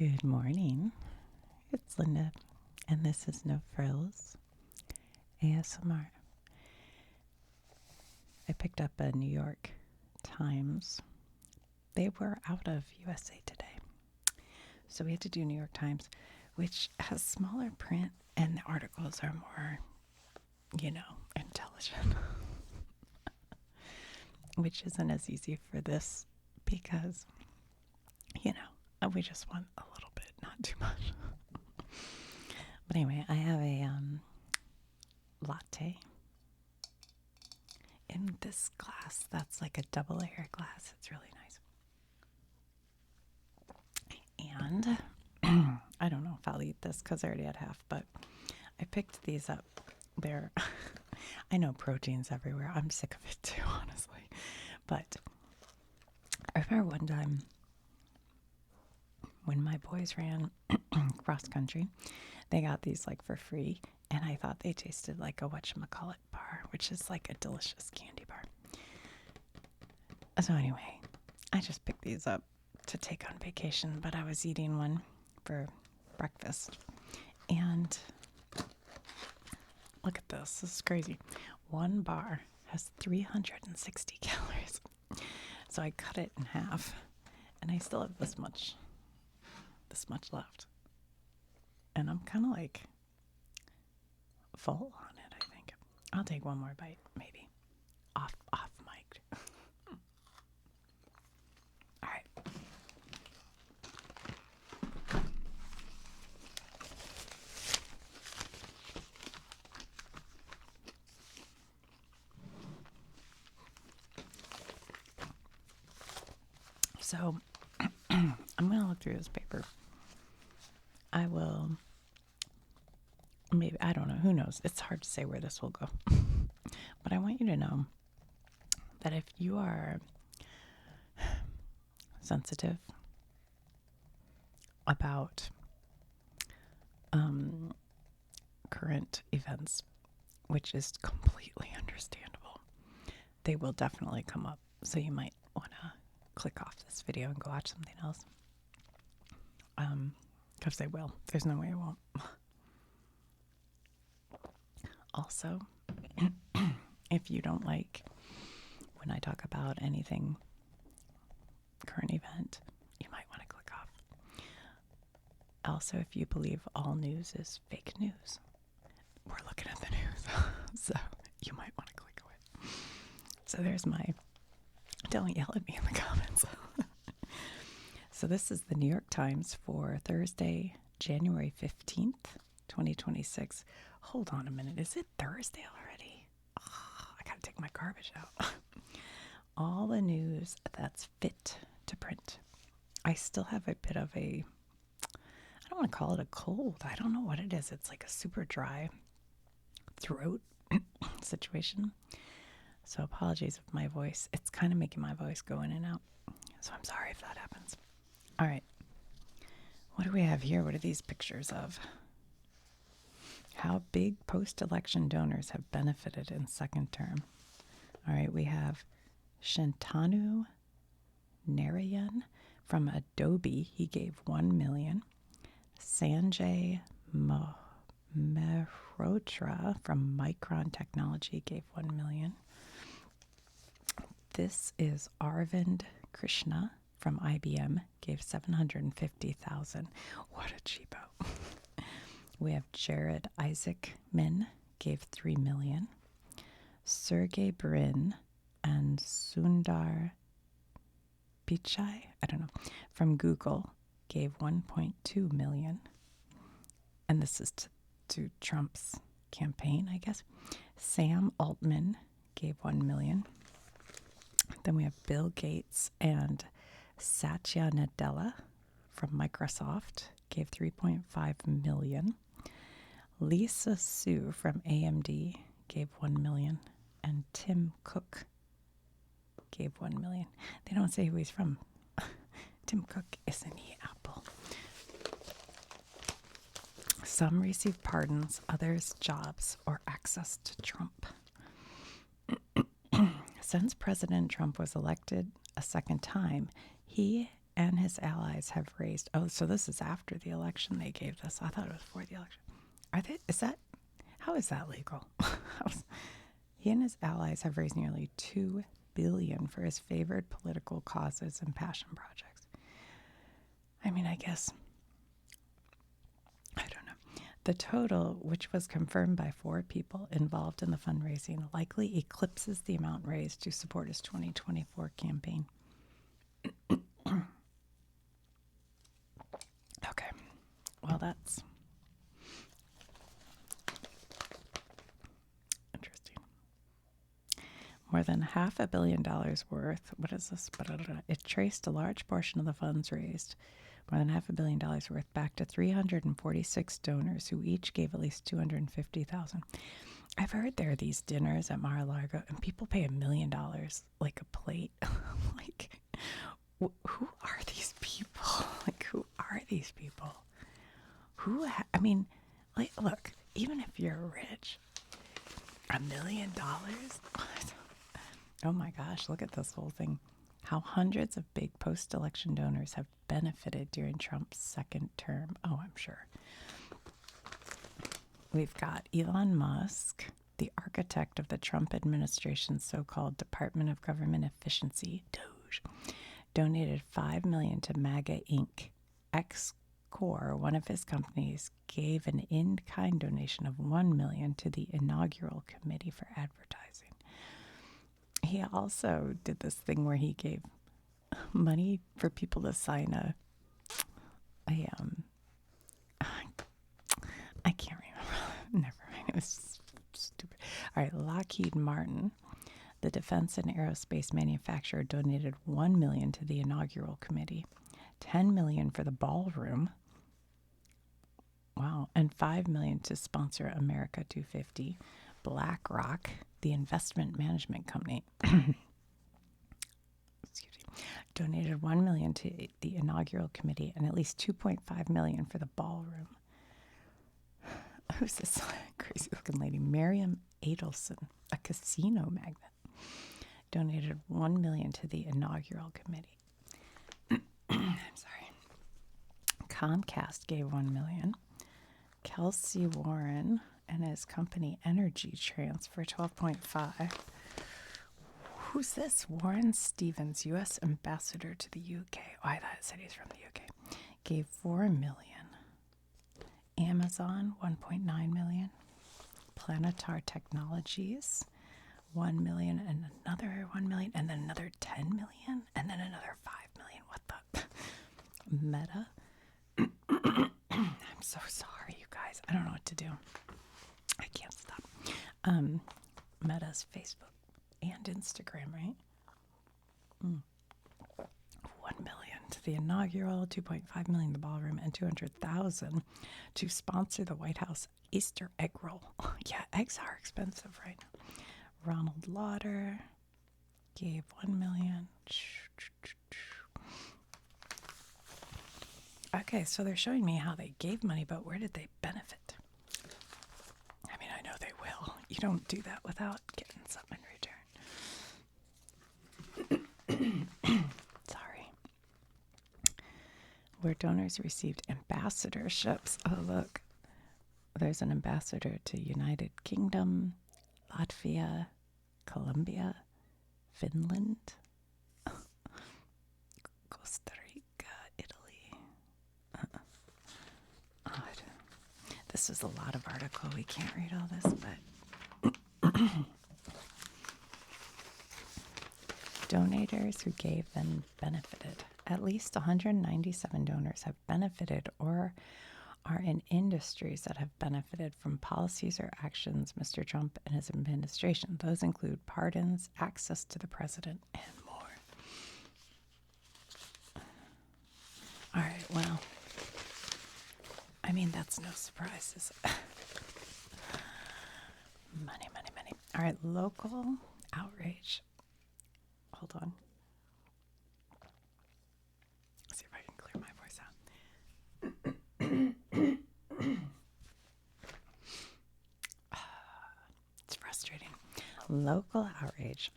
Good morning. It's Linda, and this is No Frills ASMR. I picked up a New York Times. They were out of USA Today, so we had to do New York Times, which has smaller print, and the articles are more, intelligent, which isn't as easy for this because, we just want a little bit, not too much. But anyway, I have a latte in this glass. That's like a double layer glass. It's really nice. And I don't know if I'll eat this because I already had half, but I picked these up. They're, I know protein's everywhere. I'm sick of it too, honestly. But I remember one time when my boys ran cross country, they got these like for free, and I thought they tasted like a whatchamacallit bar, which is like a delicious candy bar. So anyway, I just picked these up to take on vacation, but I was eating one for breakfast, and look at this. This is crazy. One bar has 360 calories. So I cut it in half, and I still have this much left. And I'm kind of like full on it, I think. I'll take one more bite, maybe. Off mic. All right. So I'm going to look through this paper. I will, maybe, I don't know, who knows? It's hard to say where this will go. But I want you to know that if you are sensitive about current events, which is completely understandable, they will definitely come up. So you might want to click off this video and go watch something else. Because they will. There's no way it won't. Also, if you don't like when I talk about anything current event, you might want to click off. Also, if you believe all news is fake news, we're looking at the news. So you might want to click away. So there's my, don't yell at me in the comments. So this is the New York Times for Thursday, January 15th, 2026. Hold on a minute. Is it Thursday already? Oh, I got to take my garbage out. All the news that's fit to print. I still have a bit of I don't want to call it a cold. I don't know what it is. It's like a super dry throat situation. So apologies if my voice, it's kind of making my voice go in and out. So I'm sorry if that happens. All right. What do we have here? What are these pictures of? How big post-election donors have benefited in second term. All right. We have Shantanu Narayan from Adobe. He gave $1 million. Sanjay Mehrotra from Micron Technology gave $1 million. This is Arvind Krishna from IBM, gave $750,000. What a cheapo. We have Jared Isaacman, gave $3 million. Sergey Brin and Sundar Pichai, I don't know, from Google, gave $1.2 million. And this is to Trump's campaign, I guess. Sam Altman gave $1 million. Then we have Bill Gates and Satya Nadella from Microsoft, gave $3.5 million. Lisa Su from AMD gave $1 million. And Tim Cook gave $1 million. They don't say who he's from. Tim Cook, isn't he Apple? Some received pardons, others jobs or access to Trump. Since President Trump was elected a second time, he and his allies have raised. Oh, so this is after the election they gave this. I thought it was before the election. Are they? Is that? How is that legal? He and his allies have raised nearly $2 billion for his favored political causes and passion projects. I mean, I guess, I don't know. The total, which was confirmed by 4 people involved in the fundraising, likely eclipses the amount raised to support his 2024 campaign. Okay, well, that's interesting. More than $500 million worth. What is this? It traced a large portion of the funds raised, more than $500 million worth, back to 346 donors who each gave at least $250,000. I've heard there are these dinners at Mar-a-Lago, and people pay $1 million, like a plate. Like, who are these people? Like, who are these people? I mean, like, look, even if you're rich, $1 million? Oh my gosh, look at this whole thing. How hundreds of big post-election donors have benefited during Trump's second term. Oh, I'm sure. We've got Elon Musk, the architect of the Trump administration's so-called Department of Government Efficiency, DOGE, donated $5 million to MAGA Inc. X-Corp, one of his companies, gave an in-kind donation of $1 million to the inaugural committee for advertising. He also did this thing where he gave money for people to sign I can't remember. Never mind. It was stupid. All right, Lockheed Martin, the defense and aerospace manufacturer, donated $1 million to the inaugural committee, $10 million for the ballroom. Wow, and $5 million to sponsor America 250. BlackRock, the investment management company, donated $1 million to the inaugural committee and at least $2.5 million for the ballroom. Who's this crazy looking lady? Miriam Adelson, a casino magnate, donated $1 million to the inaugural committee. I'm sorry. Comcast gave $1 million. Kelsey Warren and his company Energy Transfer $12.5. Who's this? Warren Stevens, U.S. ambassador to the UK. Oh, I thought it said he's from the UK. Gave $4 million. Amazon $1.9 million. Planetar Technologies $1 million, and another $1 million, and then another $10 million, and then another $5 million. What the? Meta. I'm so sorry, you guys. I don't know what to do. I can't stop. Meta's Facebook and Instagram, right? $1 million to the inaugural, $2.5 million the ballroom, and $200,000 to sponsor the White House Easter egg roll. Yeah, eggs are expensive right now. Ronald Lauder gave $1 million. Okay, so they're showing me how they gave money, but where did they benefit? I mean, I know they will. You don't do that without getting something in return. Sorry. Where donors received ambassadorships. Oh, look. There's an ambassador to United Kingdom, Latvia, Colombia, Finland, Costa Rica, Italy. This is a lot of article. We can't read all this, but donators who gave then benefited. At least 197 donors have benefited or are in industries that have benefited from policies or actions Mr. Trump and his administration. Those include pardons, access to the president, and more. All right, well, I mean, that's no surprise, is it? Money, money, money. All right, local outrage. Hold on. Let's see if I can clear my voice out. It's frustrating. Local outrage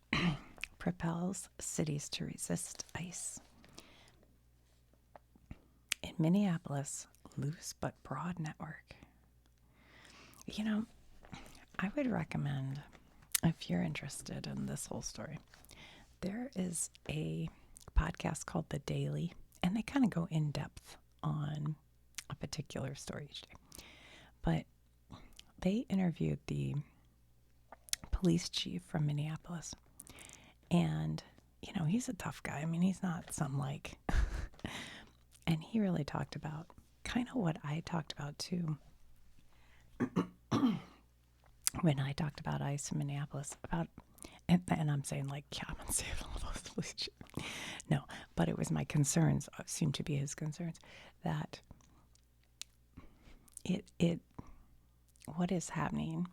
propels cities to resist ICE. in Minneapolis, loose but broad network. You know, I would recommend, if you're interested in this whole story, there is a podcast called The Daily, and they kind of go in depth on a particular story each day. But they interviewed the police chief from Minneapolis. And, he's a tough guy. I mean, he's not some like, and he really talked about kind of what I talked about too. When I talked about ICE in Minneapolis, and I'm saying like, yeah, I'm unsafe and all those police chief. No, but it was my concerns, seemed to be his concerns, that what is happening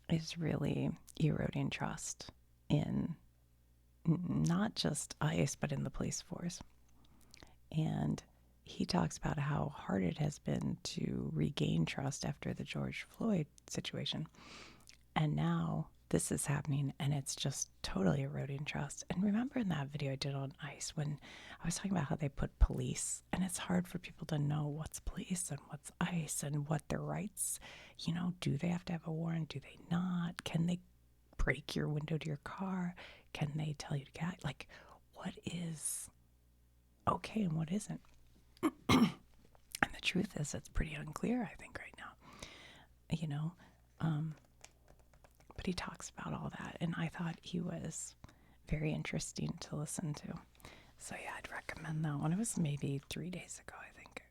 is really eroding trust in not just ICE, but in the police force. And he talks about how hard it has been to regain trust after the George Floyd situation. And now this is happening, and it's just totally eroding trust. And remember in that video I did on ICE when I was talking about how they put police, and it's hard for people to know what's police and what's ICE and what their rights, do they have to have a warrant? Do they not? Can they break your window to your car? Can they tell you to get, like, what is okay and what isn't? And the truth is, it's pretty unclear, I think, right now. But he talks about all that, and I thought he was very interesting to listen to. So yeah, I'd recommend that one. It was maybe 3 days ago, I think.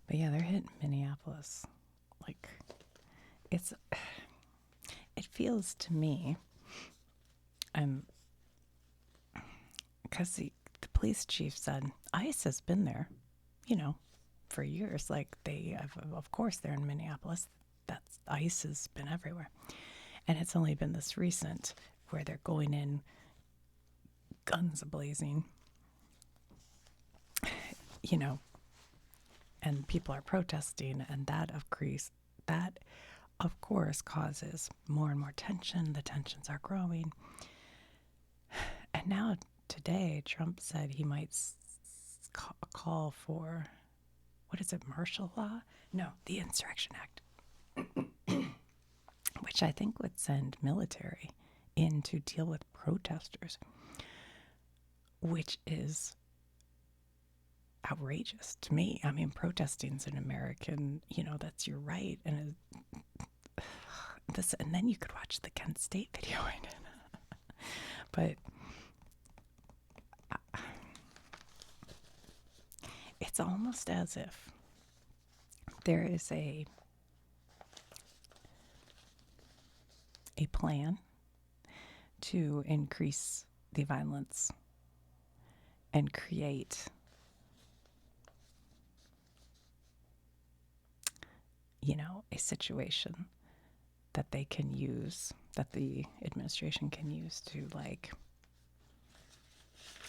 But yeah, they're hitting Minneapolis. Like, it feels to me, because the police chief said ICE has been there, for years. Like, they have, of course, they're in Minneapolis. That's ICE has been everywhere, and it's only been this recent where they're going in, guns a-blazing, and people are protesting, and that of course causes more and more tension. The tensions are growing, and now today Trump said he might call for, what is it, martial law? No, the Insurrection Act, which I think would send military in to deal with protesters, which is outrageous to me. I mean, protesting's an American, that's your right. And and then you could watch the Kent State video I did. But it's almost as if there is a plan to increase the violence and create a situation that they can use, that the administration can use to, like,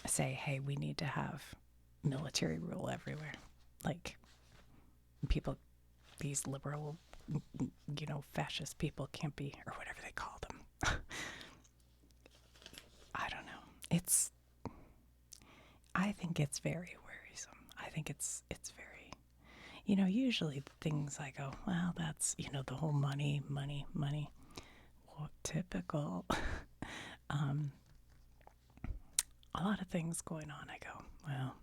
say, hey, we need to have military rule everywhere. Like, people, these liberal, fascist people can't be, or whatever they call them. I don't know. I think it's very worrisome. I think it's very, usually things I go, well, that's, the whole money. Well, typical. A lot of things going on. I go, well,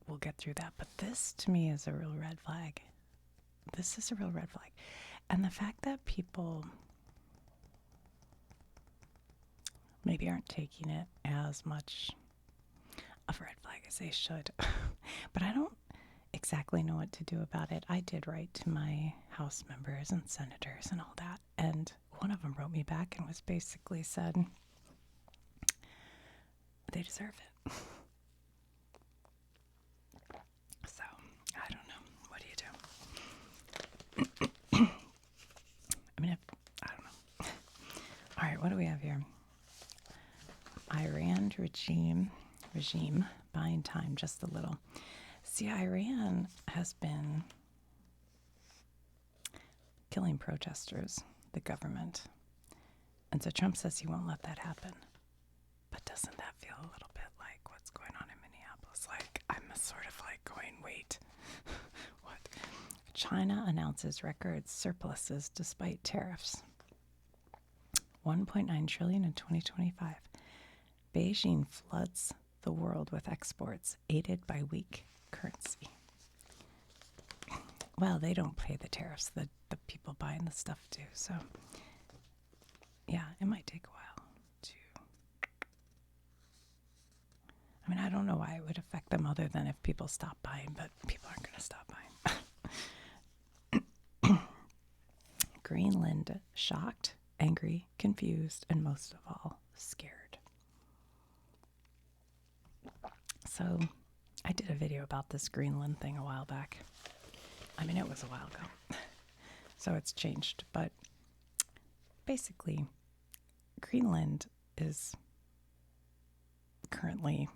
we'll get through that. But this, to me, is a real red flag. This is a real red flag. And the fact that people maybe aren't taking it as much of a red flag as they should. But I don't exactly know what to do about it. I did write to my House members and senators and all that. And one of them wrote me back and was basically said, they deserve it. So, I don't know. What do you do? I mean, I don't know. All right, what do we have here? Iran regime buying time just a little. See, Iran has been killing protesters, the government. And so Trump says he won't let that happen. But doesn't that feel a little bit like what's going on in Minneapolis? Like, I'm sort of like going, wait, what? China announces record surpluses despite tariffs. 1.9 trillion in 2025. Beijing floods the world with exports, aided by weak currency. Well, they don't pay the tariffs. The people buying the stuff do. So, yeah, it might take a while to... I mean, I don't know why it would affect them other than if people stop buying, but people aren't going to stop buying. Greenland, shocked, angry, confused, and most of all, scared. So I did a video about this Greenland thing a while back. I mean, it was a while ago. So it's changed. But basically, Greenland is currently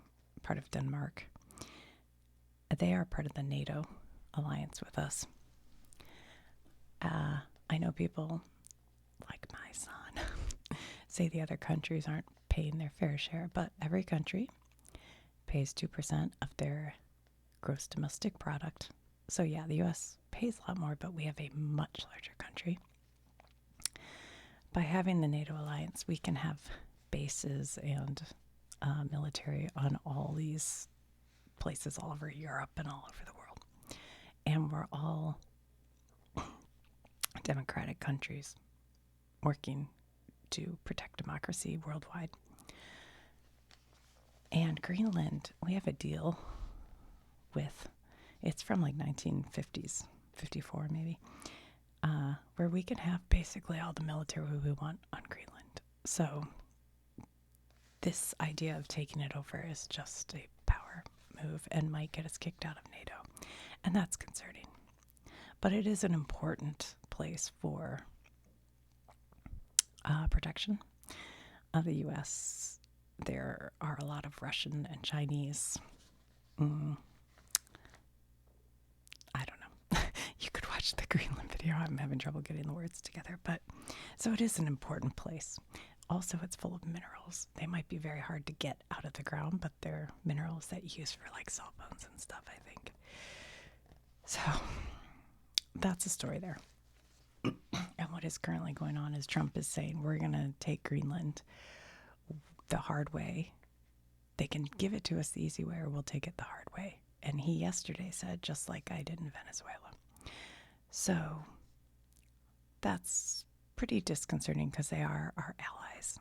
part of Denmark. They are part of the NATO alliance with us. I know people like my son say the other countries aren't paying their fair share, but every country pays 2% of their gross domestic product. So yeah, the U.S. pays a lot more, but we have a much larger country. By having the NATO alliance, we can have bases and military on all these places all over Europe and all over the world. And we're all democratic countries working to protect democracy worldwide. And Greenland, we have a deal with, it's from like 1950s, 54 maybe, where we can have basically all the military we want on Greenland. So this idea of taking it over is just a power move and might get us kicked out of NATO. And that's concerning. But it is an important place for protection of the U.S. There are a lot of Russian and Chinese. I don't know. You could watch the Greenland video. I'm having trouble getting the words together. But so it is an important place. Also, it's full of minerals. They might be very hard to get out of the ground, but they're minerals that you use for like cell phones and stuff, I think. So that's the story there. And what is currently going on is Trump is saying we're going to take Greenland the hard way. They can give it to us the easy way, or we'll take it the hard way. And he yesterday said, just like I did in Venezuela. So that's pretty disconcerting because they are our allies,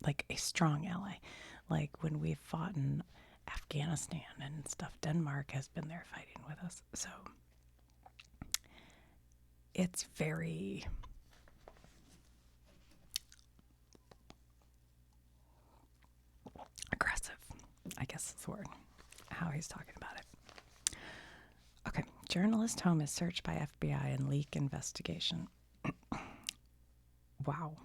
like a strong ally. Like when we've fought in Afghanistan and stuff, Denmark has been there fighting with us. So it's very aggressive, I guess is the word, how he's talking about it. Okay, journalist home is searched by FBI in leak investigation. Wow.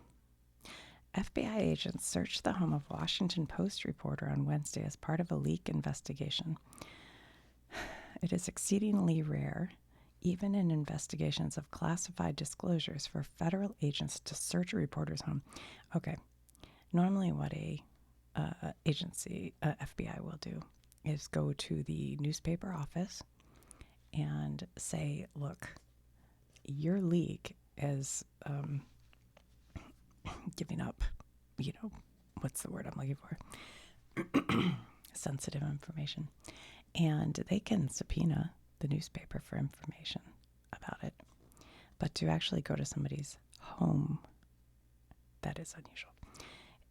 FBI agents searched the home of Washington Post reporter on Wednesday as part of a leak investigation. It is exceedingly rare, even in investigations of classified disclosures, for federal agents to search a reporter's home. Okay, normally what a FBI will do is go to the newspaper office and say, look, your leak is giving up, what's the word I'm looking for? Sensitive information. And they can subpoena the newspaper for information about it. But to actually go to somebody's home, that is unusual.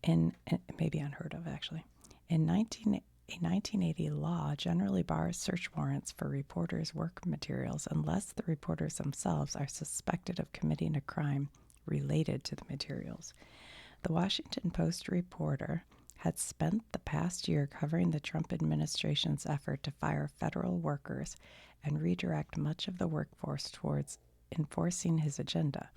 And maybe unheard of, actually. A 1980 law generally bars search warrants for reporters' work materials unless the reporters themselves are suspected of committing a crime related to the materials. The Washington Post reporter had spent the past year covering the Trump administration's effort to fire federal workers and redirect much of the workforce towards enforcing his agenda.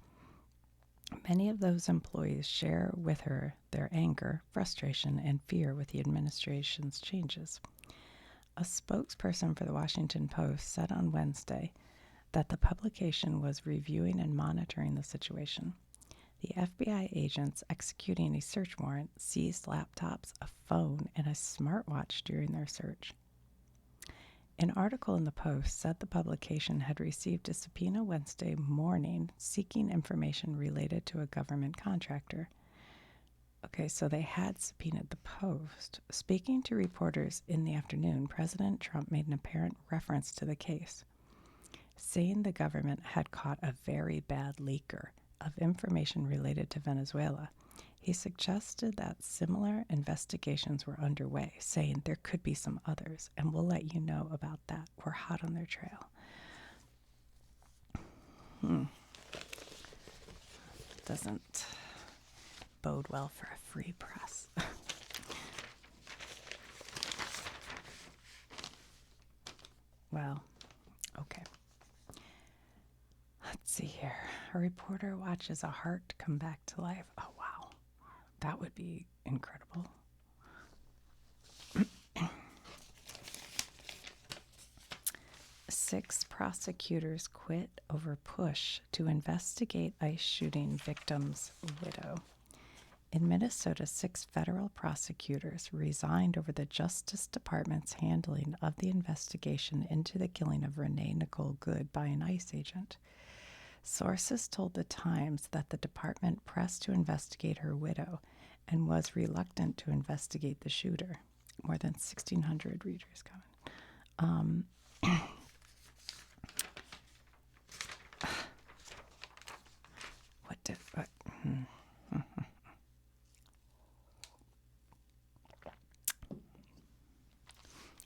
Many of those employees share with her their anger, frustration, and fear with the administration's changes. A spokesperson for the Washington Post said on Wednesday that the publication was reviewing and monitoring the situation. The FBI agents executing a search warrant seized laptops, a phone, and a smartwatch during their search. An article in the Post said the publication had received a subpoena Wednesday morning seeking information related to a government contractor. Okay, so they had subpoenaed the Post. Speaking to reporters in the afternoon, President Trump made an apparent reference to the case, saying the government had caught a very bad leaker of information related to Venezuela. He suggested that similar investigations were underway, saying there could be some others, and we'll let you know about that. We're hot on their trail. Doesn't bode well for a free press. Well, okay. Let's see here. A reporter watches a heart come back to life. Oh, wow. That would be incredible. 6 prosecutors quit over push to investigate ICE shooting victim's widow. In Minnesota, 6 federal prosecutors resigned over the Justice Department's handling of the investigation into the killing of Renee Nicole Good by an ICE agent. Sources told the Times that the department pressed to investigate her widow and was reluctant to investigate the shooter. More than 1,600 readers coming.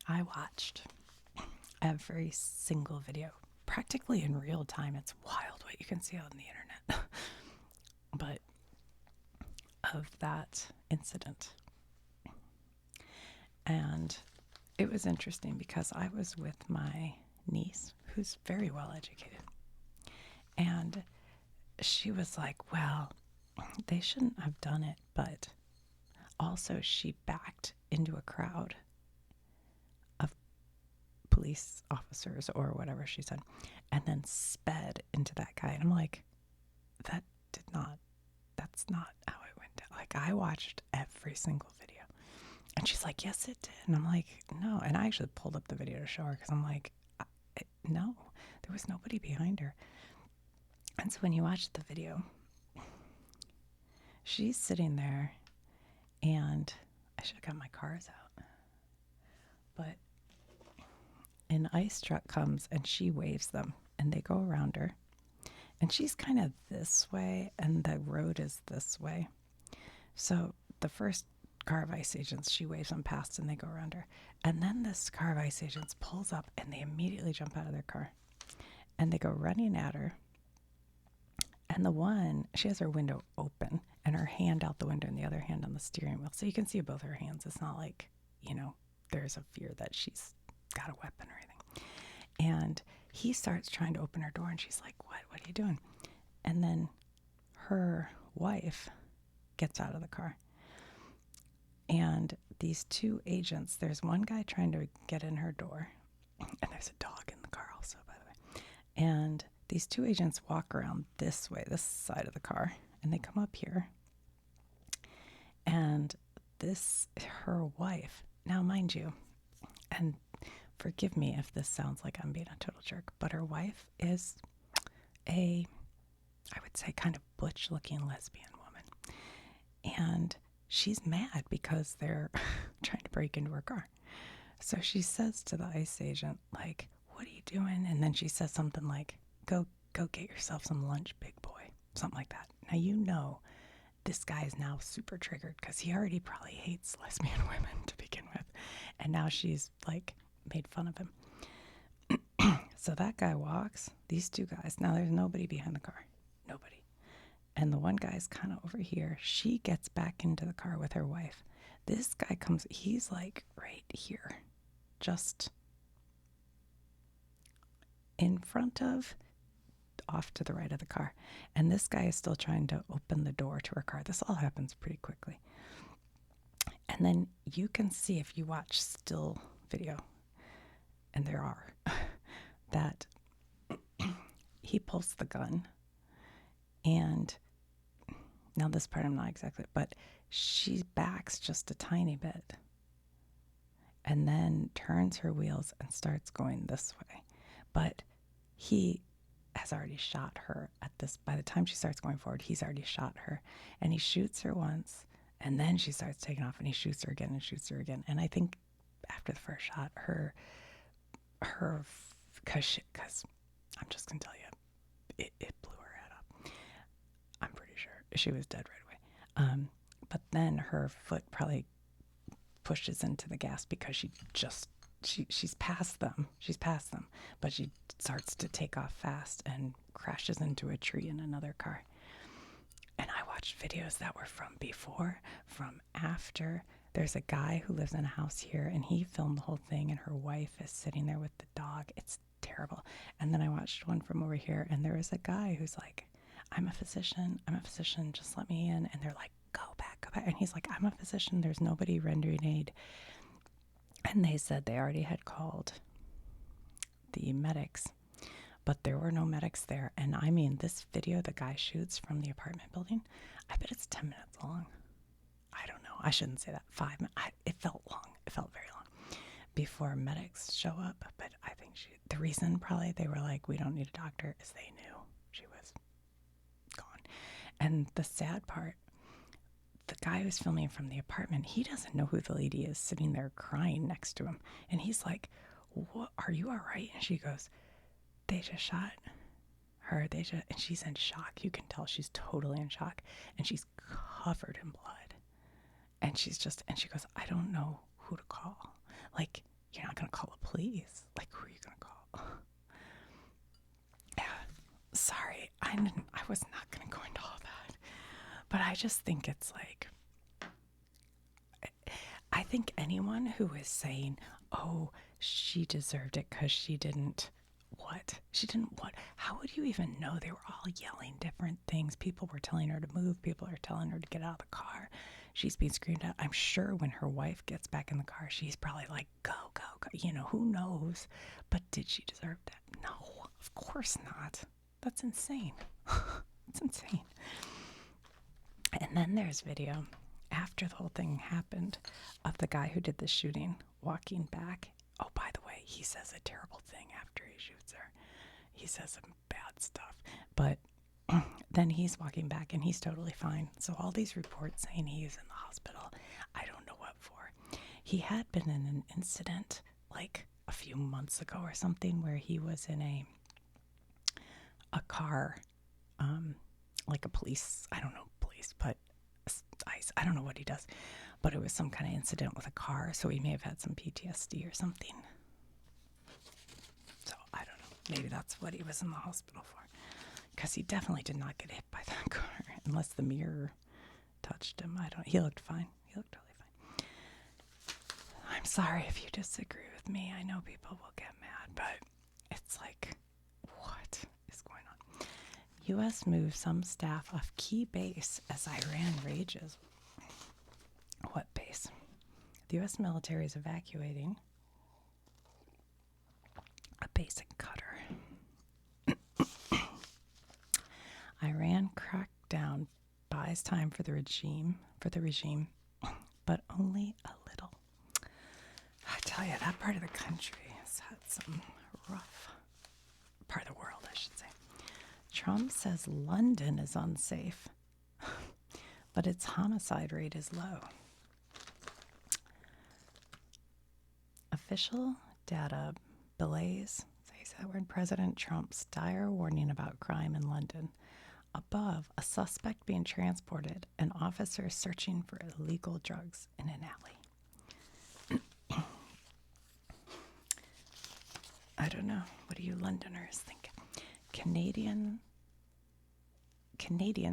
I watched every single video, practically in real time. It's wild what you can see on the internet. But of that incident. And it was interesting because I was with my niece, who's very well educated. And she was like, well, they shouldn't have done it. But also she backed into a crowd of police officers or whatever she said, and then sped into that guy. And I'm like, that's not how it went down. Like, I watched every single video. And she's like, yes, it did. And I'm like, no. And I actually pulled up the video to show her because I'm like, no, there was nobody behind her. And so when you watch the video, she's sitting there, and I should have got my cars out. But an ICE truck comes and she waves them, and they go around her. And she's kind of this way, and the road is this way. So the first car of ICE agents, she waves them past, and they go around her. And then this car of ICE agents pulls up, and they immediately jump out of their car. And they go running at her. And the one, she has her window open, and her hand out the window and the other hand on the steering wheel. So you can see both her hands. It's not like, there's a fear that she's got a weapon or anything. And he starts trying to open her door, and she's like, what are you doing? And then her wife gets out of the car. And these 2 agents, there's one guy trying to get in her door, and there's a dog in the car also, by the way. And these 2 agents walk around this way, this side of the car, and they come up here. And her wife, now mind you, and forgive me if this sounds like I'm being a total jerk, but her wife is I would say, kind of butch-looking lesbian woman. And she's mad because they're trying to break into her car. So she says to the ICE agent, like, what are you doing? And then she says something like, go get yourself some lunch, big boy. Something like that. Now, this guy is now super triggered because he already probably hates lesbian women to begin with. And now she's, like, made fun of him. So that guy walks, these 2 guys. Now there's nobody behind the car. Nobody. And the one guy's kind of over here. She gets back into the car with her wife. This guy comes, he's like right here. Just in front of, off to the right of the car. And this guy is still trying to open the door to her car. This all happens pretty quickly. And then you can see, if you watch still video, and there are, that he pulls the gun, and now this part I'm not exactly, but she backs just a tiny bit and then turns her wheels and starts going this way. But he has already shot her at this. By the time she starts going forward, he's already shot her, and he shoots her once, and then she starts taking off, and he shoots her again and shoots her again. And I think after the first shot, because I'm just gonna tell you, it blew her head up. I'm pretty sure she was dead right away. But then her foot probably pushes into the gas because she's past them. She's past them, but she starts to take off fast and crashes into a tree in another car. And I watched videos that were from before, from after. There's a guy who lives in a house here, and he filmed the whole thing, and her wife is sitting there with the dog. It's terrible. And then I watched one from over here, and there was a guy who's like, I'm a physician, just let me in. And they're like, go back. And he's like, I'm a physician, there's nobody rendering aid. And they said they already had called the medics, but there were no medics there. And I mean, this video the guy shoots from the apartment building, I bet it's 10 minutes long. I don't know. I shouldn't say that. 5 minutes. It felt long. It felt very long before medics show up. But I think the reason probably they were like, we don't need a doctor, is they knew she was gone. And the sad part, the guy who's filming from the apartment, he doesn't know who the lady is sitting there crying next to him. And he's like, what, are you all right? And she goes, they just shot her. And she's in shock. You can tell she's totally in shock. And she's covered in blood. And she goes, I don't know who to call. Like, you're not going to call the police. Like, who are you going to call? Yeah, sorry. I was not going to go into all that. But I just think it's like, I think anyone who is saying, oh, she deserved it because she didn't what? She didn't what? How would you even know? They were all yelling different things. People were telling her to move. People are telling her to get out of the car. She's being screamed at. I'm sure when her wife gets back in the car, she's probably like, go, go, go. You know, who knows? But did she deserve that? No, of course not. That's insane. It's insane. And then there's video after the whole thing happened of the guy who did the shooting walking back. Oh, by the way, he says a terrible thing after he shoots her. He says some bad stuff. But then he's walking back and he's totally fine. So all these reports saying he's in the hospital, I don't know what for. He had been in an incident like a few months ago or something where he was in a car, like a police, I don't know, police, but I don't know what he does, but it was some kind of incident with a car, so he may have had some PTSD or something. So I don't know, maybe that's what he was in the hospital for, because he definitely did not get hit by that car unless the mirror touched him. He looked fine. He looked totally fine. I'm sorry if you disagree with me. I know people will get mad, but it's like, what is going on? U.S. moves some staff off key base as Iran rages. What base? The U.S. military is evacuating a base in Qatar. Iran crackdown buys time for the regime, but only a little. I tell you, that part of the country has had some rough, part of the world, I should say. Trump says London is unsafe, but its homicide rate is low. Official data belays, says that word, President Trump's dire warning about crime in London. Above, a suspect being transported, and officers searching for illegal drugs in an alley. I don't know. What do you Londoners think? Canadian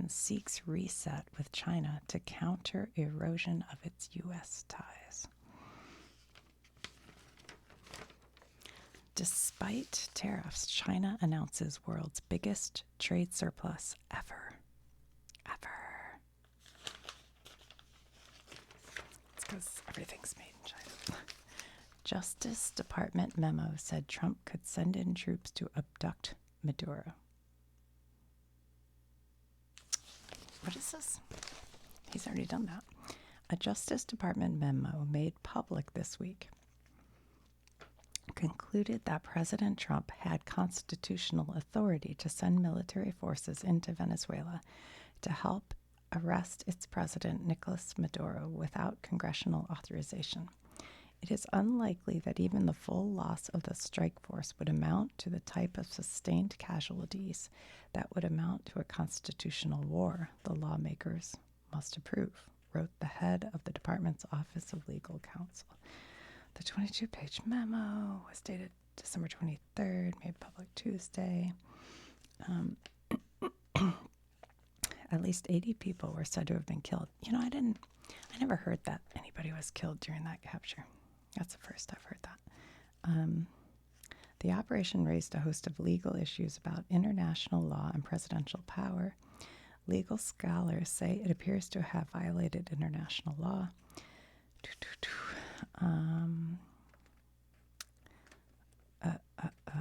seeks reset with China to counter erosion of its U.S. ties. Despite tariffs, China announces world's biggest trade surplus ever. It's because everything's made in China. Justice Department memo said Trump could send in troops to abduct Maduro. What is this? He's already done that. A Justice Department memo made public this week concluded that President Trump had constitutional authority to send military forces into Venezuela to help arrest its president, Nicolas Maduro, without congressional authorization. It is unlikely that even the full loss of the strike force would amount to the type of sustained casualties that would amount to a constitutional war, the lawmakers must approve, wrote the head of the department's Office of Legal Counsel. The 22-page memo was dated December 23rd, made public Tuesday. At least 80 people were said to have been killed. I never heard that anybody was killed during that capture. That's the first I've heard that. The operation raised a host of legal issues about international law and presidential power. Legal scholars say it appears to have violated international law.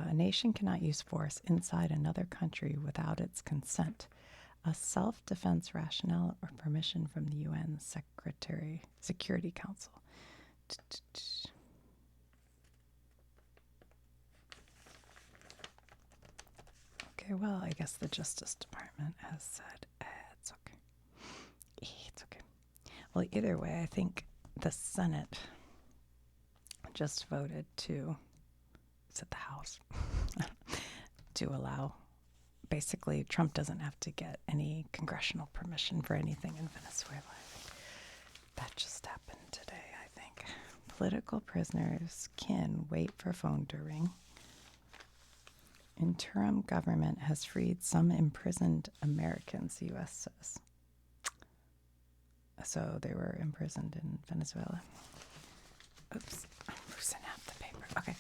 A nation cannot use force inside another country without its consent, a self-defense rationale, or permission from the UN Security Council. Okay, well, I guess the Justice Department has said it's okay. It's okay. Well, either way, I think the Senate just voted to, is it the House, to allow, basically, Trump doesn't have to get any congressional permission for anything in Venezuela. That just happened today, I think. Political prisoners can wait for phone to ring. Interim government has freed some imprisoned Americans, the U.S. says. So they were imprisoned in Venezuela. Oops, I'm losing half the paper. Okay.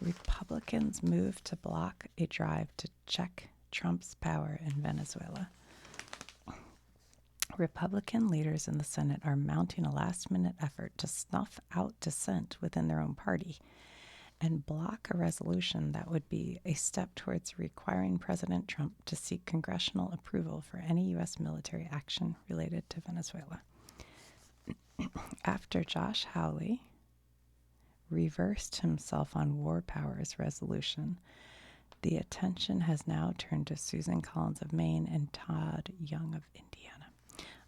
Republicans move to block a drive to check Trump's power in Venezuela. Republican leaders in the Senate are mounting a last-minute effort to snuff out dissent within their own party and block a resolution that would be a step towards requiring President Trump to seek congressional approval for any U.S. military action related to Venezuela. After Josh Hawley reversed himself on War Powers resolution, the attention has now turned to Susan Collins of Maine and Todd Young of Indiana.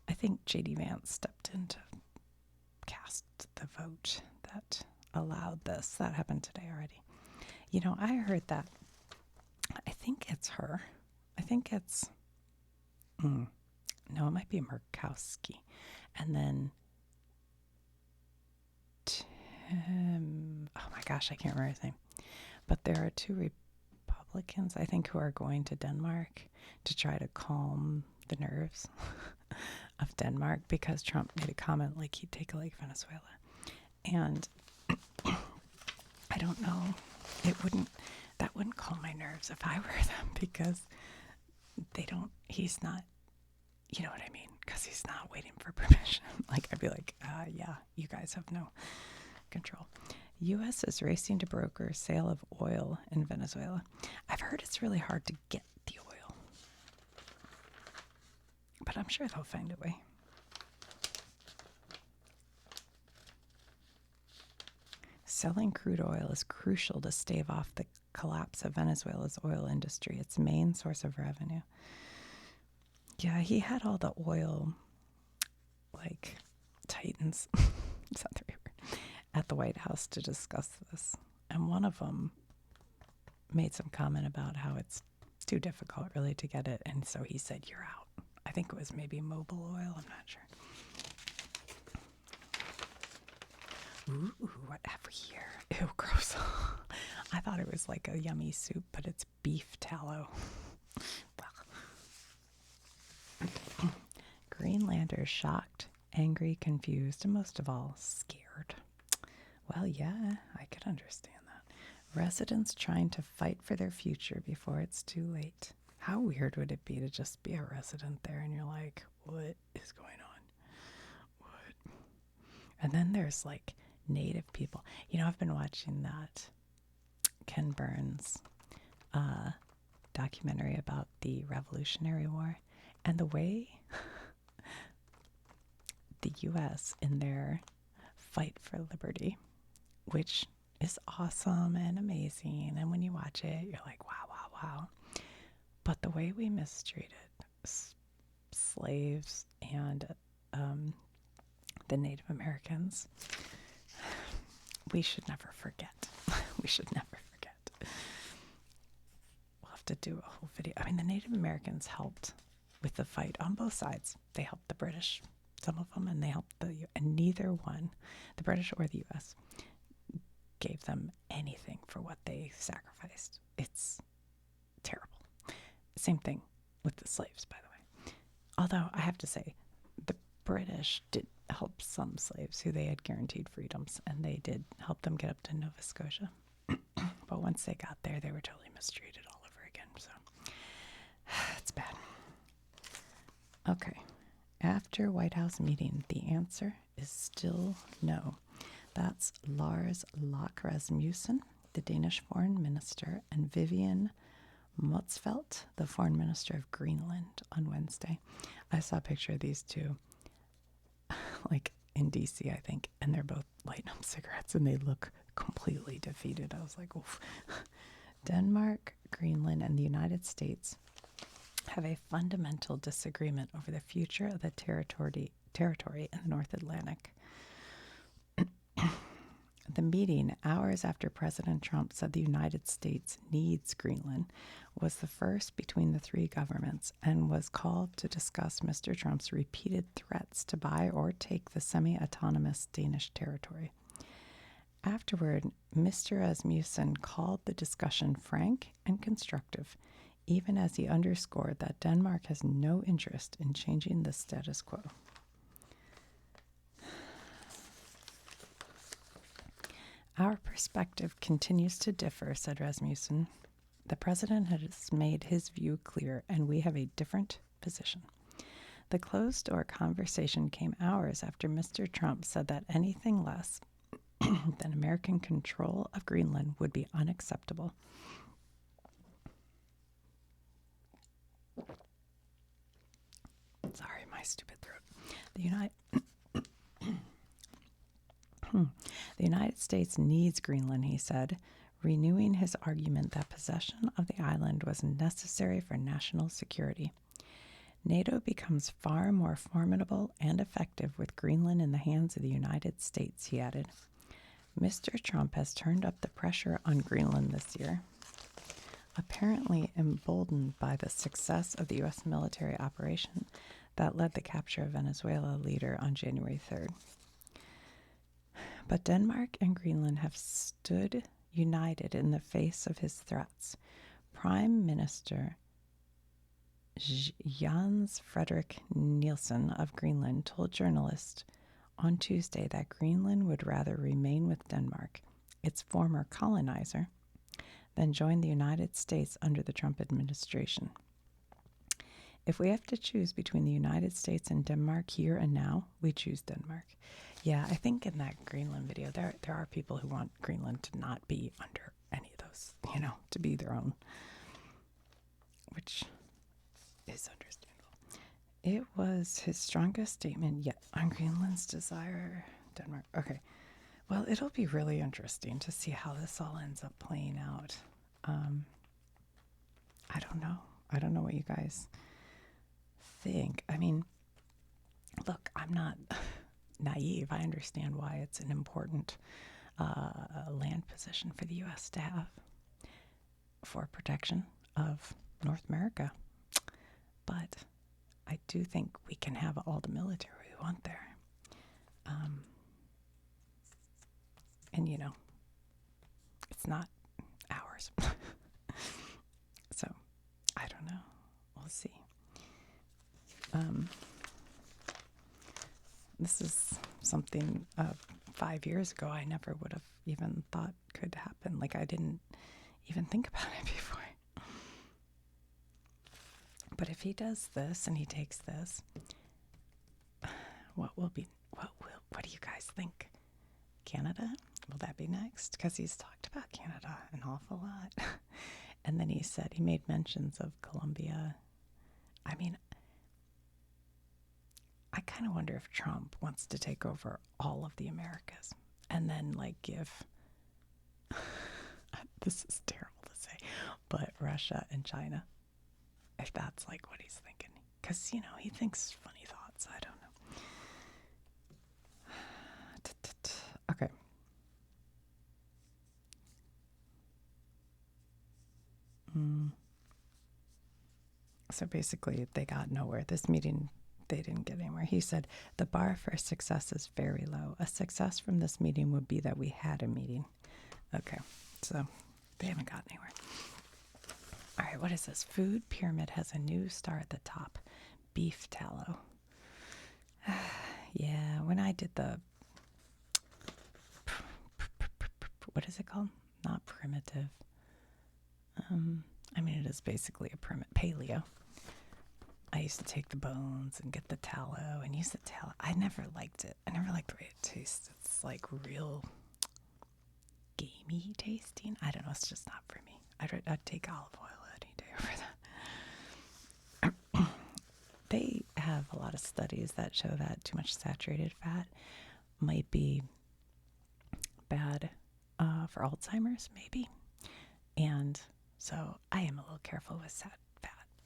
I think J.D. Vance stepped in to cast the vote that allowed this. That happened today already. I heard that. I think it's her. I think it's, no, it might be Murkowski. And then Tim, oh my gosh, I can't remember his name. But there are two Republicans, I think, who are going to Denmark to try to calm the nerves of Denmark because Trump made a comment like he'd take like Venezuela. And I don't know, that wouldn't calm my nerves if I were them because he's not, you know what I mean? Because he's not waiting for permission. Like, I'd be like, yeah, you guys have no control. U.S. is racing to broker sale of oil in Venezuela. I've heard it's really hard to get the oil, but I'm sure they'll find a way. Selling crude oil is crucial to stave off the collapse of Venezuela's oil industry, its main source of revenue. Yeah, he had all the oil, like, titans, is that the right word, at the White House to discuss this. And one of them made some comment about how it's too difficult, really, to get it. And so he said, you're out. I think it was maybe Mobil Oil. I'm not sure. Ooh, whatever here. Ew, gross. I thought it was like a yummy soup, but it's beef tallow. Greenlanders shocked, angry, confused, and most of all, scared. Well, yeah, I could understand that. Residents trying to fight for their future before it's too late. How weird would it be to just be a resident there and you're like, what is going on? What? And then there's like Native people. I've been watching that Ken Burns documentary about the Revolutionary War, and the way the U.S. in their fight for liberty, which is awesome and amazing. And when you watch it, you're like, wow, wow, wow. But the way we mistreated slaves and the Native Americans, we should never forget. We should never forget. We'll have to do a whole video. I mean, the Native Americans helped with the fight on both sides. They helped the British, some of them, and they helped and neither one, the British or the U.S., gave them anything for what they sacrificed. It's terrible. Same thing with the slaves, by the way. Although I have to say, the British did help some slaves who they had guaranteed freedoms, and they did help them get up to Nova Scotia. But once they got there, they were totally mistreated all over again. So it's bad. Okay. After White House meeting, the answer is still no. That's Lars Løkke Rasmussen, the Danish foreign minister, and Vivian Motzfeldt, the foreign minister of Greenland, on Wednesday. I saw a picture of these two, like in DC, I think, and they're both lighting up cigarettes, and they look completely defeated. I was like, oof. Denmark, Greenland, and the United States have a fundamental disagreement over the future of the territory in the North Atlantic. The meeting, hours after President Trump said the United States needs Greenland, was the first between the three governments and was called to discuss Mr. Trump's repeated threats to buy or take the semi-autonomous Danish territory. Afterward, Mr. Rasmussen called the discussion frank and constructive, even as he underscored that Denmark has no interest in changing the status quo. Our perspective continues to differ, said Rasmussen. The president has made his view clear, and we have a different position. The closed-door conversation came hours after Mr. Trump said that anything less than American control of Greenland would be unacceptable. Sorry, my stupid throat. The United States needs Greenland, he said, renewing his argument that possession of the island was necessary for national security. NATO becomes far more formidable and effective with Greenland in the hands of the United States, he added. Mr. Trump has turned up the pressure on Greenland this year, apparently emboldened by the success of the U.S. military operation that led the capture of Venezuela leader on January 3rd. But Denmark and Greenland have stood united in the face of his threats. Prime Minister Jens Frederik Nielsen of Greenland told journalists on Tuesday that Greenland would rather remain with Denmark, its former colonizer, than join the United States under the Trump administration. If we have to choose between the United States and Denmark here and now, we choose Denmark. Yeah, I think in that Greenland video, there are people who want Greenland to not be under any of those, to be their own, which is understandable. It was his strongest statement yet on Greenland's desire, Denmark. Okay, well, it'll be really interesting to see how this all ends up playing out. I don't know. I don't know what you guys think. I mean, look, I'm not naive. I understand why it's an important land position for the U.S. to have for protection of North America. But I do think we can have all the military we want there. And, it's not ours. So, I don't know. We'll see. This is something 5 years ago I never would have even thought could happen. Like, I didn't even think about it before. But if he does this and he takes this, what do you guys think? Canada? Will that be next? Because he's talked about Canada an awful lot. And then he made mentions of Colombia. I mean, I kind of wonder if Trump wants to take over all of the Americas and then like give, this is terrible to say, but Russia and China, if that's like what he's thinking. Because, you know, he thinks funny thoughts. I don't know. Okay. So basically, they got nowhere. This meeting, they didn't get anywhere. He said, the bar for success is very low. A success from this meeting would be that we had a meeting. Okay, so they haven't gotten anywhere. All right, what is this? Food pyramid has a new star at the top. Beef tallow. Yeah, when I did the, what is it called? Not primitive. I mean, it is basically a paleo. I used to take the bones and get the tallow and use the tallow. I never liked it. I never liked the way it tastes. It's like real gamey tasting. I don't know. It's just not for me. I'd take olive oil any day over that. They have a lot of studies that show that too much saturated fat might be bad for Alzheimer's, maybe. And so I am a little careful with fat.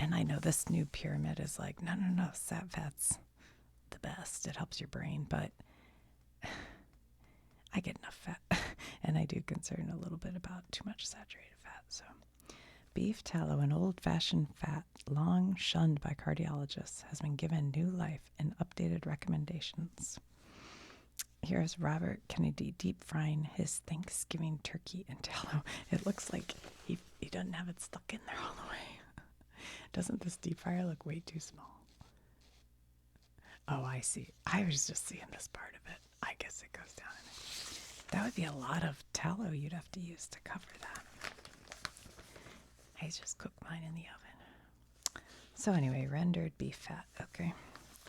And I know this new pyramid is like, no, sat fat's the best. It helps your brain, but I get enough fat. And I do concern a little bit about too much saturated fat. So beef tallow, an old-fashioned fat long shunned by cardiologists, has been given new life in updated recommendations. Here's Robert Kennedy deep frying his Thanksgiving turkey in tallow. It looks like he doesn't have it stuck in there all the way. Doesn't this deep fryer look way too small? Oh, I see. I was just seeing this part of it. I guess it goes down in it. That would be a lot of tallow you'd have to use to cover that. I just cooked mine in the oven. So anyway, rendered beef fat. Okay.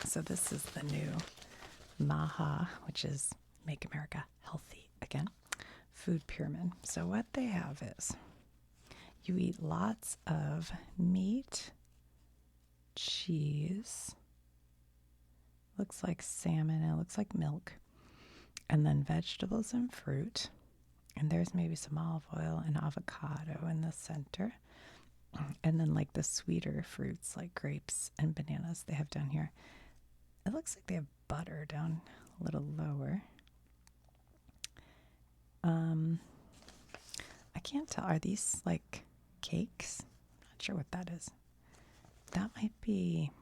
So this is the new MAHA, which is Make America Healthy Again, food pyramid. So what they have is you eat lots of meat, cheese, looks like salmon, and it looks like milk, and then vegetables and fruit. And there's maybe some olive oil and avocado in the center. And then like the sweeter fruits like grapes and bananas they have down here. It looks like they have butter down a little lower. I can't tell. Are these like cakes? Not sure what that is. That might be,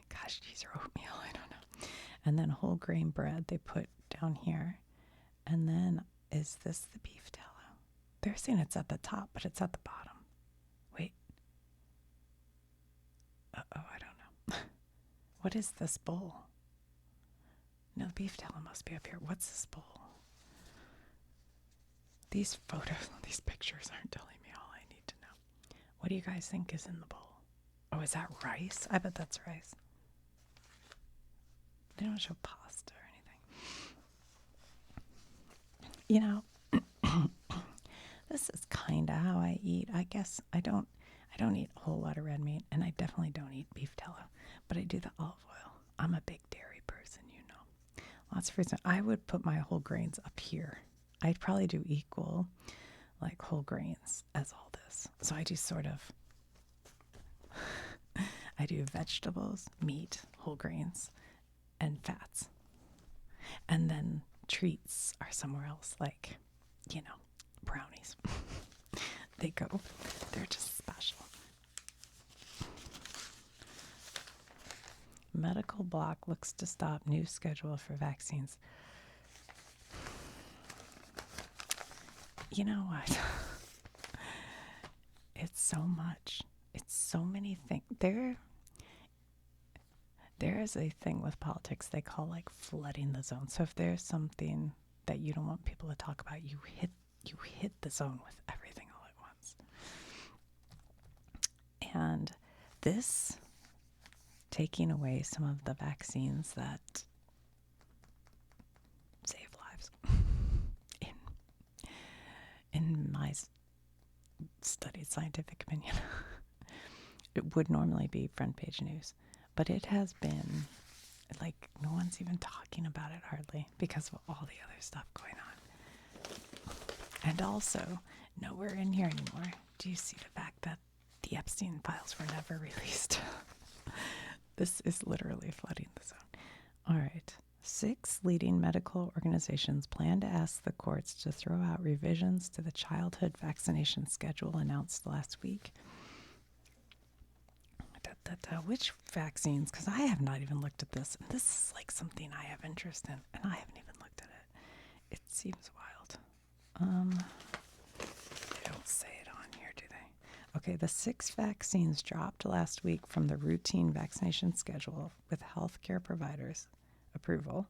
gosh, cheese or oatmeal. I don't know. And then whole grain bread they put down here. And then is this the beef tallow? They're saying it's at the top, but it's at the bottom. Wait. I don't know. What is this bowl? No, the beef tallow must be up here. What's this bowl? These photos, these pictures aren't telling me all I need to know. What do you guys think is in the bowl? Oh, is that rice? I bet that's rice. They don't show pasta or anything. You know, this is kind of how I eat. I guess I don't eat a whole lot of red meat, and I definitely don't eat beef tallow, but I do the olive oil. I'm a big dairy person, you know. Lots of fruits. I would put my whole grains up here. I'd probably do equal, like, whole grains as all this. So I do sort of, I do vegetables, meat, whole grains, and fats. And then treats are somewhere else, like, you know, brownies. They're just special. Medical bloc looks to stop new schedule for vaccines. You know what? It's so much. It's so many things. There is a thing with politics they call like flooding the zone. So if there's something that you don't want people to talk about, you hit the zone with everything all at once. And this taking away some of the vaccines that save lives, in my studied scientific opinion, it would normally be front page news. But it has been, like, no one's even talking about it hardly because of all the other stuff going on. And also, nowhere in here anymore do you see the fact that the Epstein files were never released. This is literally flooding the zone. All right. 6 leading medical organizations plan to ask the courts to throw out revisions to the childhood vaccination schedule announced last week. Which vaccines? Because I have not even looked at this. And this is like something I have interest in, and I haven't even looked at it. It seems wild. They don't say it on here, do they? Okay, the 6 vaccines dropped last week from the routine vaccination schedule with healthcare providers' approval.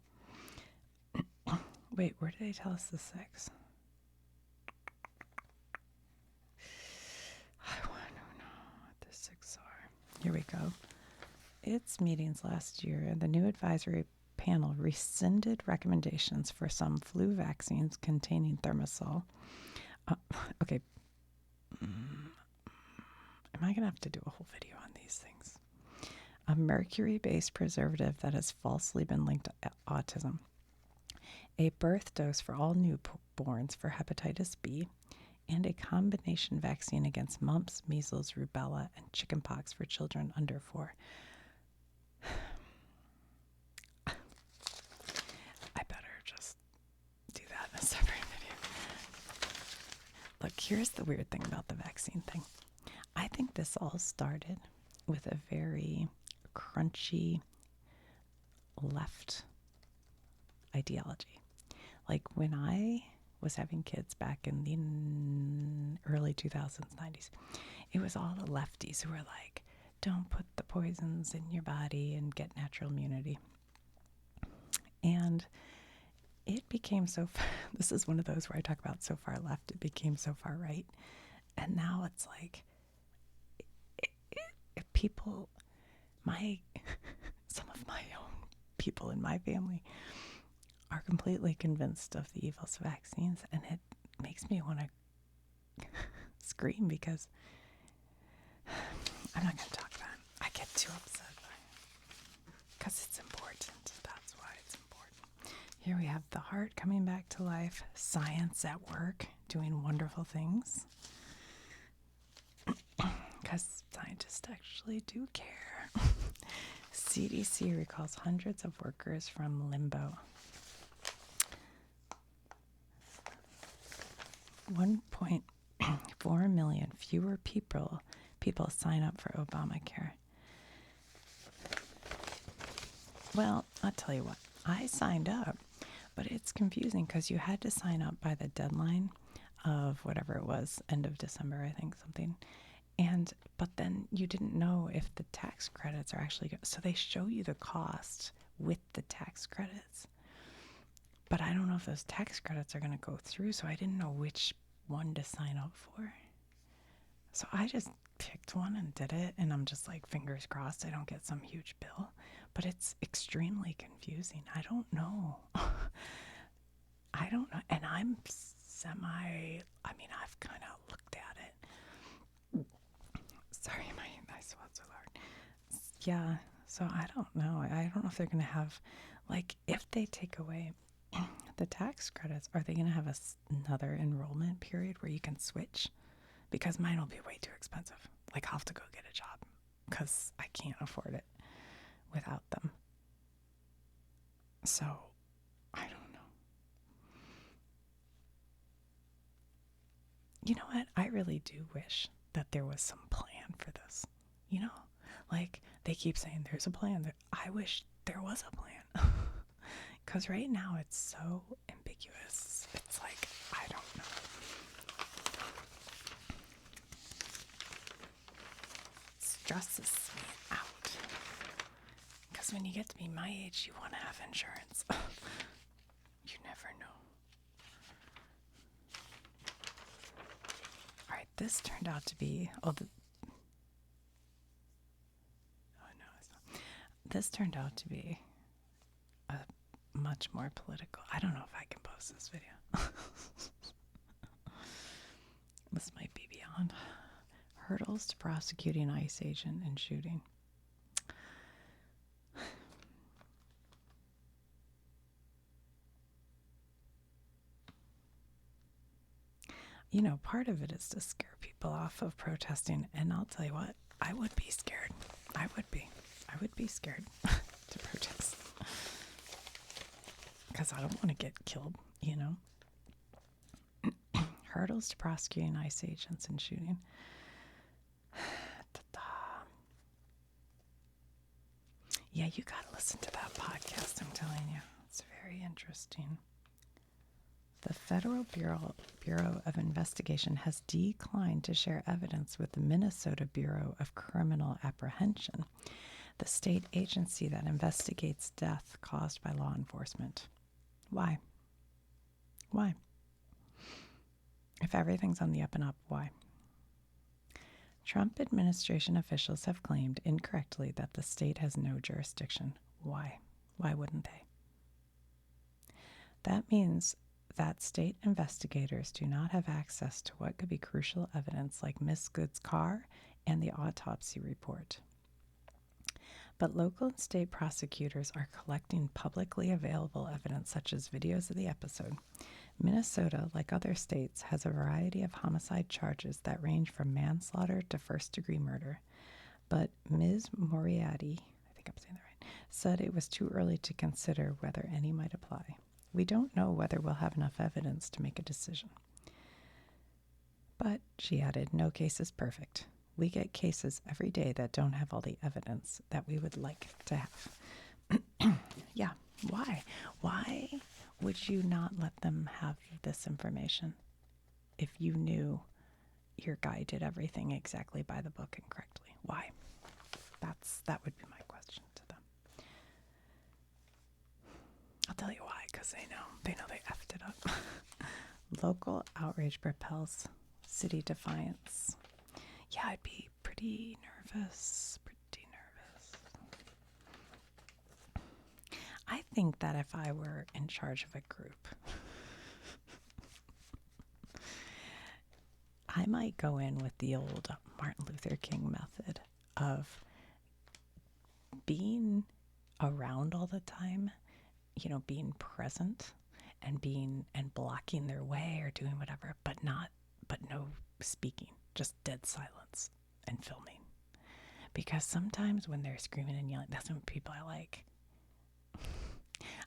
Wait, where do they tell us the 6? I want to know what the 6 are. Here we go. Its meetings last year, the new advisory panel rescinded recommendations for some flu vaccines containing thimerosal. Okay. Am I going to have to do a whole video on these things? A mercury-based preservative that has falsely been linked to autism. A birth dose for all newborns for hepatitis B, and a combination vaccine against mumps, measles, rubella, and chickenpox for children under 4. I better just do that in a separate video. Look, here's the weird thing about the vaccine thing. I think this all started with a very crunchy left ideology. Like when I was having kids back in the early 2000s, 90s, it was all the lefties who were like, don't put the poisons in your body and get natural immunity. And it became this is one of those where I talk about so far left, it became so far right. And now it's like, people, some of my own people in my family are completely convinced of the evils of vaccines, and it makes me want to scream because I'm not going to talk about it. I get too upset because it's important. That's why it's important. Here we have the heart coming back to life, science at work, doing wonderful things. Because scientists actually do care. CDC recalls hundreds of workers from limbo. 1.4 million fewer people sign up for Obamacare. Well, I'll tell you what. I signed up, but it's confusing because you had to sign up by the deadline of whatever it was, end of December, I think, something. But then you didn't know if the tax credits are actually good. So they show you the cost with the tax credits. But I don't know if those tax credits are going to go through, so I didn't know which one to sign up for. So I just picked one and did it, and I'm just like, fingers crossed I don't get some huge bill. But it's extremely confusing. I don't know. And I'm I've kind of looked at it. Sorry, my swats are loud. Yeah, so I don't know. I don't know if they're going to have, like, if they take away the tax credits, are they going to have another enrollment period where you can switch? Because mine will be way too expensive. Like, I'll have to go get a job because I can't afford it without them. So, I don't know. You know what? I really do wish that there was some plan for this. You know? Like, they keep saying there's a plan. I wish there was a plan. Because right now it's so ambiguous. It's like, I don't know. It stresses me out. Because when you get to be my age, you want to have insurance. You never know. All right, this turned out to be... This turned out to be a much more political... I don't know if I can post this video. This might be beyond. Hurdles to prosecuting ICE agent in shooting. part of it is to scare people off of protesting. And I'll tell you what, I would be scared. I would be scared to protest because I don't want to get killed, Hurdles to prosecuting ICE agents in shooting. Yeah, you got to listen to that podcast, I'm telling you. It's very interesting. The Federal Bureau of Investigation has declined to share evidence with the Minnesota Bureau of Criminal Apprehension, the state agency that investigates death caused by law enforcement. Why? Why? If everything's on the up and up, why? Trump administration officials have claimed incorrectly that the state has no jurisdiction. Why? Why wouldn't they? That means that state investigators do not have access to what could be crucial evidence like Miss Good's car and the autopsy report. But local and state prosecutors are collecting publicly available evidence such as videos of the episode. Minnesota, like other states, has a variety of homicide charges that range from manslaughter to first-degree murder. But Ms. Moriarty, I think I'm saying that right, said it was too early to consider whether any might apply. We don't know whether we'll have enough evidence to make a decision. But, she added, no case is perfect. We get cases every day that don't have all the evidence that we would like to have. Yeah, why? Why would you not let them have this information if you knew your guy did everything exactly by the book and correctly? Why? That would be my question to them. I'll tell you why, because they know they effed it up. Local outrage propels city defiance. Yeah, I'd be pretty nervous. I think that if I were in charge of a group, I might go in with the old Martin Luther King method of being around all the time, being present and blocking their way or doing whatever, but no speaking, just dead silence and filming. Because sometimes when they're screaming and yelling, that's when people are like,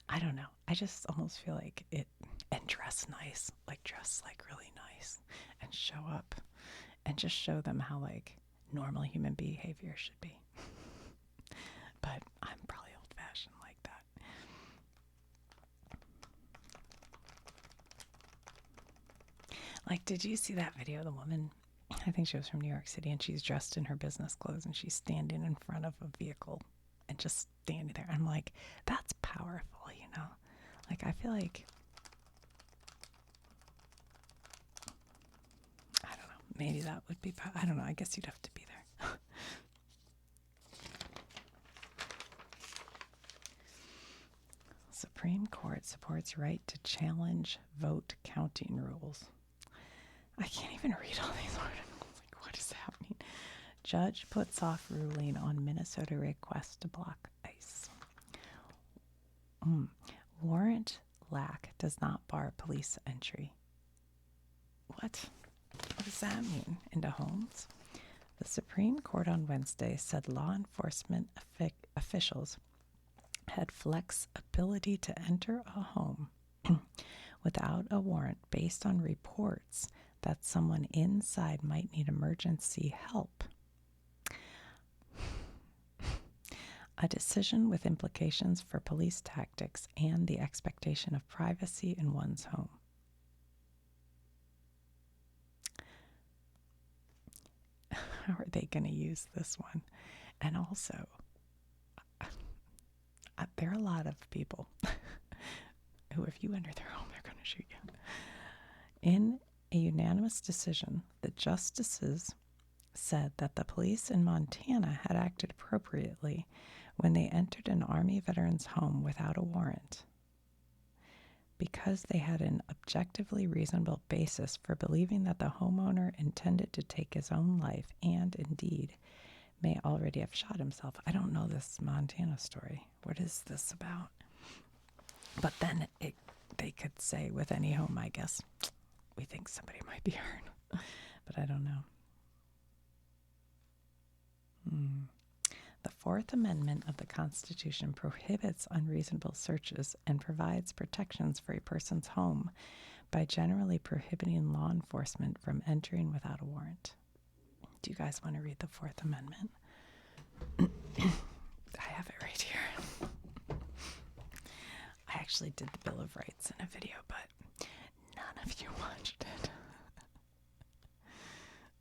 I don't know. I just almost feel like it, and dress nice, dress really nice and show up and just show them how normal human behavior should be. But I'm probably old fashioned like that. Did you see that video of the woman? I think she was from New York City, and she's dressed in her business clothes and she's standing in front of a vehicle and just standing there. I'm like, that's powerful, I feel like, I don't know, maybe that would be, I don't know, I guess you'd have to be there. Supreme Court supports right to challenge vote counting rules. I can't even read all these articles. What is happening? Judge puts off ruling on Minnesota request to block ICE. Warrant lack does not bar police entry. What? What does that mean? Into homes? The Supreme Court on Wednesday said law enforcement officials had flexibility to enter a home without a warrant based on reports that someone inside might need emergency help. A decision with implications for police tactics and the expectation of privacy in one's home. How are they going to use this one? And also, there are a lot of people who, if you enter their home, they're going to shoot you. In a unanimous decision, the justices said that the police in Montana had acted appropriately when they entered an Army veteran's home without a warrant, because they had an objectively reasonable basis for believing that the homeowner intended to take his own life and, indeed, may already have shot himself. I don't know this Montana story. What is this about? But then they could say with any home, I guess, we think somebody might be hurt, but I don't know. The Fourth Amendment of the Constitution prohibits unreasonable searches and provides protections for a person's home by generally prohibiting law enforcement from entering without a warrant. Do you guys want to read the Fourth Amendment? I have it right here. I actually did the Bill of Rights in a video, but none of you watched it.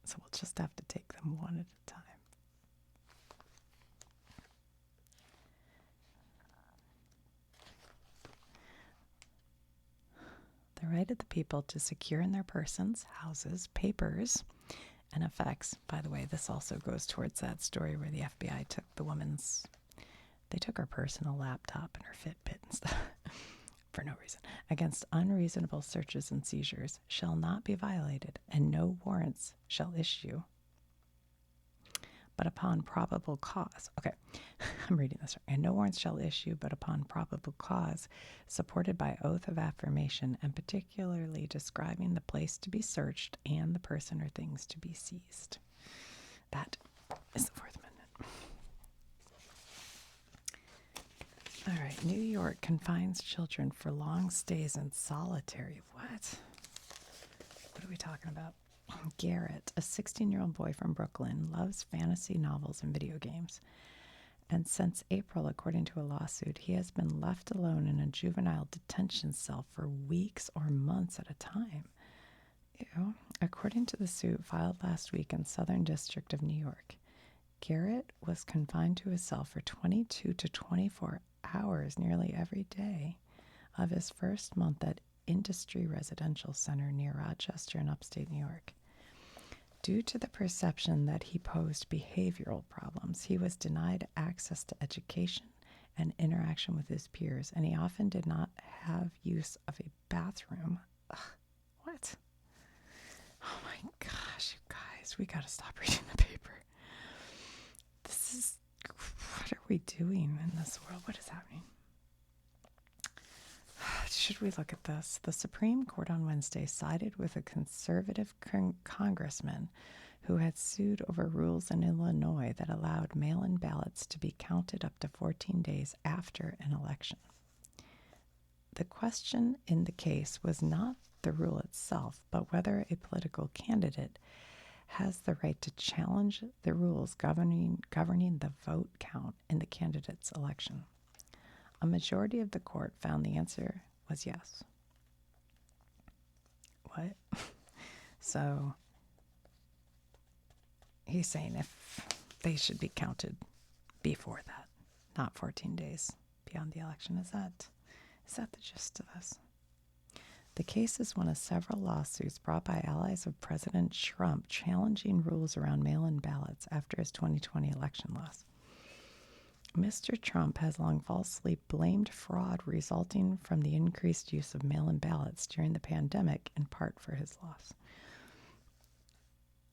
So we'll just have to take them one at a time. The right of the people to secure in their persons, houses, papers, and effects. By the way, this also goes towards that story where the FBI took they took her personal laptop and her Fitbit and stuff for no reason, against unreasonable searches and seizures shall not be violated, and no warrants shall issue but upon probable cause. Okay, I'm reading this right. And no warrants shall issue but upon probable cause, supported by oath of affirmation, and particularly describing the place to be searched and the person or things to be seized. That is the Fourth Amendment. All right, New York confines children for long stays in solitary. What? What are we talking about? Garrett, a 16-year-old boy from Brooklyn, loves fantasy novels and video games. And since April, according to a lawsuit, he has been left alone in a juvenile detention cell for weeks or months at a time. Ew. According to the suit filed last week in Southern District of New York, Garrett was confined to his cell for 22 to 24 hours nearly every day of his first month at Industry Residential Center near Rochester in upstate New York. Due to the perception that he posed behavioral problems, he was denied access to education and interaction with his peers, and he often did not have use of a bathroom. Ugh, what? Oh my gosh, you guys, we gotta stop reading the paper. What are we doing in this world? What is happening? Should we look at this? The Supreme Court on Wednesday sided with a conservative congressman who had sued over rules in Illinois that allowed mail-in ballots to be counted up to 14 days after an election. The question in the case was not the rule itself, but whether a political candidate has the right to challenge the rules governing the vote count in the candidate's election. A majority of the court found the answer was yes. What? So he's saying if they should be counted before that, not 14 days beyond the election. Is that the gist of this? The case is one of several lawsuits brought by allies of President Trump challenging rules around mail-in ballots after his 2020 election loss. Mr. Trump has long falsely blamed fraud resulting from the increased use of mail-in ballots during the pandemic, in part for his loss.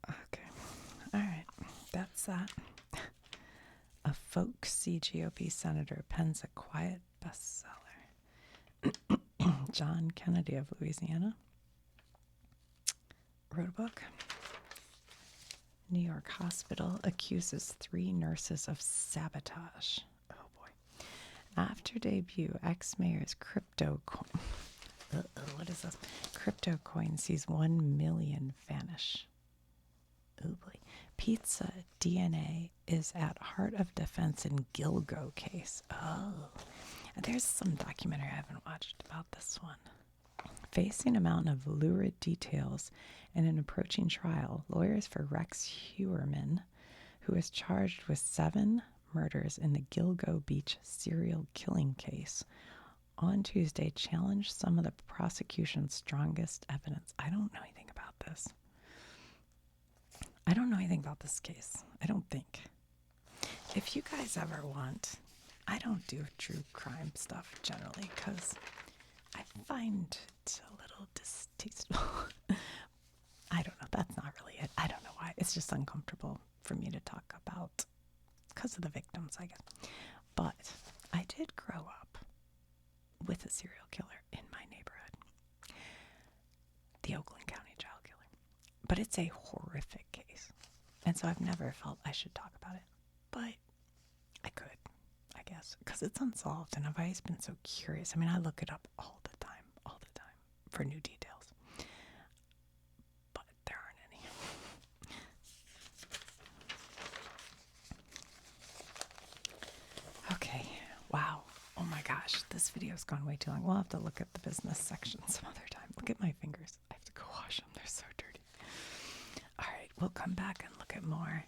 Okay. All right. That's that. A folksy GOP senator pens a quiet bestseller. John Kennedy of Louisiana wrote a book. New York hospital accuses 3 nurses of sabotage. Oh boy. After debut, ex-mayor's crypto coin sees 1 million vanish. Oh boy. Pizza DNA is at heart of defense in Gilgo case. Oh. There's some documentary I haven't watched about this one. Facing a mountain of lurid details in an approaching trial, lawyers for Rex Heuermann, who is charged with 7 murders in the Gilgo Beach serial killing case, on Tuesday challenged some of the prosecution's strongest evidence. I don't know anything about this. I don't know anything about this case. I don't think. If you guys ever want, I don't do true crime stuff generally because I find it a little distasteful. I don't know. That's not really it. I don't know why. It's just uncomfortable for me to talk about because of the victims, I guess. But I did grow up with a serial killer in my neighborhood. The Oakland But it's a horrific case. And so I've never felt I should talk about it. But I could, I guess, because it's unsolved. And I've always been so curious. I mean, I look it up all the time, for new details. But there aren't any. Okay. Wow. Oh my gosh. This video's gone way too long. We'll have to look at the business section some other time. Look at my fingers. I have to go wash them. They're so dirty. All right. We'll come back and look at more